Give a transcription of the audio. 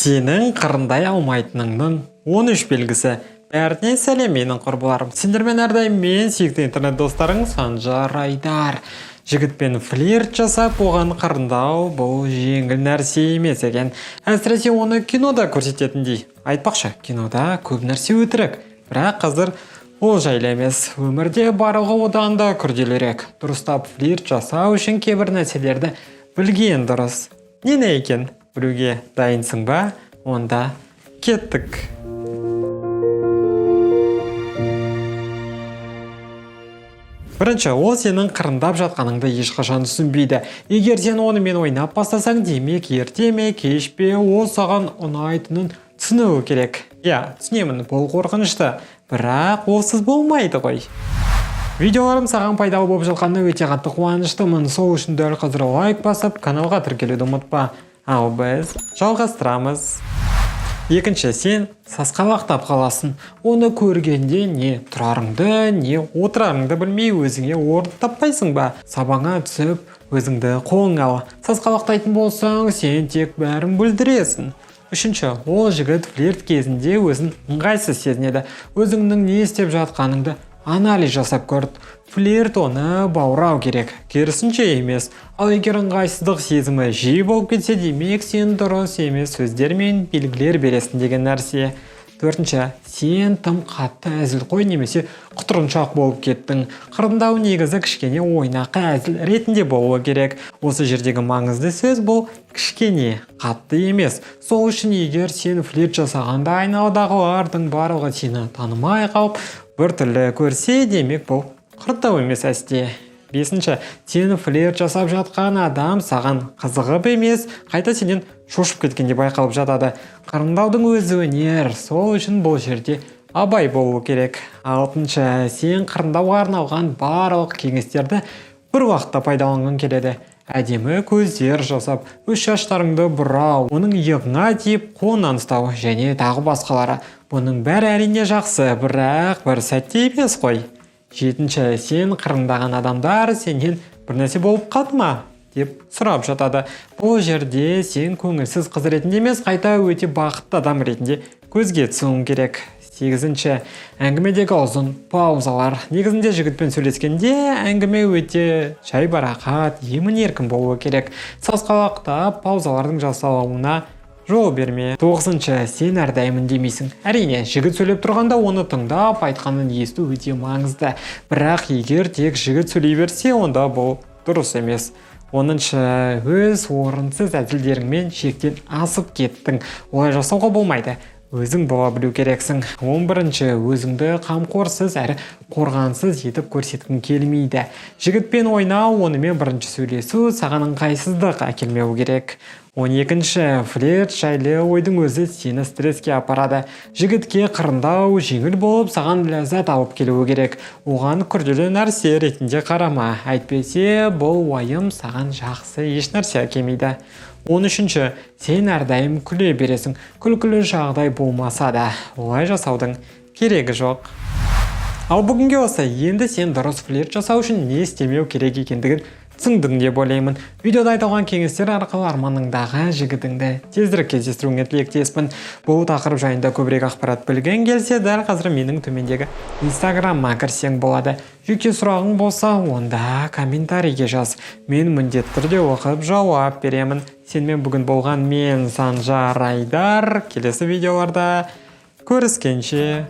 Сенің қырындай алмайтыныңның 13 белгісі. Бәріне сәлем менің құрбыларым. Сендермен әрдайым мен сүйікті интернет достарың Санжар Айдар. Жігітпен флирт жасап, оған қырындау бұл жеңіл нәрсе емес екен. Әсіресе оны кинода көрсететіндей. Айтпақшы, кинода көп нәрсе өтірік. Бірақ қазір ол жайлы емес. Өмірде барлығы одан да күрделірек. Дұрыстап флирт жасау үшін кейбір нәрселерді білген дұрыс. Не екен? Білуге дайынсың ба? Онда кеттік. Бірінші, ол сенің қырындап жатқаныңды ешқашан түсінбейді. Егер сен онымен ойнап бастасаң, демек ерте ме кеш пе ол саған ұнайтынын түсінуі керек. Түсінемін, бұл қорқынышты, бірақ олсыз болмайды ғой. Видеоларым саған пайдалы болып жатқанына өте қатты қуаныштымын. Сол үшін дәл қазір лайк басып, каналға тіркелуді ұмытпа. Ал біз жалғастырамыз. Екінші, сен сасқалақтап қаласың. Оны көргенде не тұрарыңды, не отырарыңды білмей өзіңе орын таппайсың ба? Сабаңа түсіп, өзіңді қолыңа ал. Сасқалақтайтын болсаң, сен тек бәрін бүлдіресің. Үшінші, ол жігіт флирт кезінде өзін ыңғайсыз сезінеді. Өзіңнің не істеп жатқаныңды анализ жасап көрді. Флирт оны баурау керек, керісінше емес. Ал егер ыңғайсыздық сезімі жиі болып кетсе, демек сен дұрыс емес сөздер мен белгілер бересің деген нәрсе. Төртінші, сен тым қатты әзілқой немесе құтырыншақ болып кеттің. Қырындау негізі кішкене ойнақы әзіл ретінде болуы керек. Осы жердегі маңызды сөз бұл кішкене, қатты емес. Сол үшін егер сен флирт жасағанда айналадағылардың барлығы сені танымай қалып, бір түрлі көрсе, демек бұл қырындау емес әсте. Бесінші, сен флирт жасап жатқан адам саған қызығып емес, қайта сенен шошып кеткенде байқалып жатады. Қырындаудың өзі өнер, сол үшін бұл жерде абай болу керек. Алтыншы, сен қырындауға арналған барлық кеңестерді бір уақытта пайдаланған келеді. Әдемі көздер жасап, үш шаштарыңды бұрау, оның иығыңа тиіп қолынан ұстау және тағы басқалары. Бұның бәрі әрине жақсы, бірақ бір сәтте емес қой. Жетінші, сен қырындаған адамдар сенен бір нәрсе болып қалды ма деп сұрап жатады. Бұл жерде сен көңілсіз қыз ретінде емес, қайта өте бақытты адам ретінде көзге түсуің керек. Сегізінші, әңгімедегі ұзын паузалар. Негізінде жігітпен сөйлескенде әңгіме өте жайбарақат, емін-еркін болуы керек. Сасқалақтап паузалардың жасалуына жол берме. Тоғызыншы, сен әрдайым үндемейсің. Әрине, жігіт сөйлеп тұрғанда оны тыңдап, айтқанын есту өте маңызды. Бірақ егер тек жігіт сөйлей берсе, онда бұл дұрыс емес. Оныншы, өз орынсыз әзілдеріңмен шектен асып кеттің. Олай жасауға болмайды. Өзің бола білу керексің. 11-ші, өзіңді қамқорсыз әрі қорғансыз етіп көрсеткің келмейді. Жігітпен ойнау, онымен бірінші сөйлесу саған ыңғайсыздық әкелмеу керек. 12-ші, флирт жайлы ойдың өзі сені стресске апарады. Жігітке қырындау жеңіл болып, саған ләззат алып келуі керек. Оған күрделі нәрсе ретінде қарама. Әйтпесе, бұл уайым саған жақсы еш нәрсе әкелмейді. 13-ші, сен әрдайым күле бересің. Күлкілі жағдай болмаса да, олай жасаудың керегі жоқ. Ал бүгінге осы, енді сен дұрыс флирт жасау үшін не істемеу керек екендігін түсіндің деп ойлаймын. Видеода айтылған кеңестер арқылы арманыңдағы жігітіңді тезірек кездестіруіңе тілектеспін. Бұл тақырып жайында көбірек ақпарат білгің келсе, дәл қазір менің төмендегі инстаграмыма кірсең болады. Жеке сұрағың болса, онда комментарийге жаз. Мен міндетті түрде оқып жауап беремін. Сенімен бүгін болған мен Санжар Айдар. Келесі видеоларда көріскенше.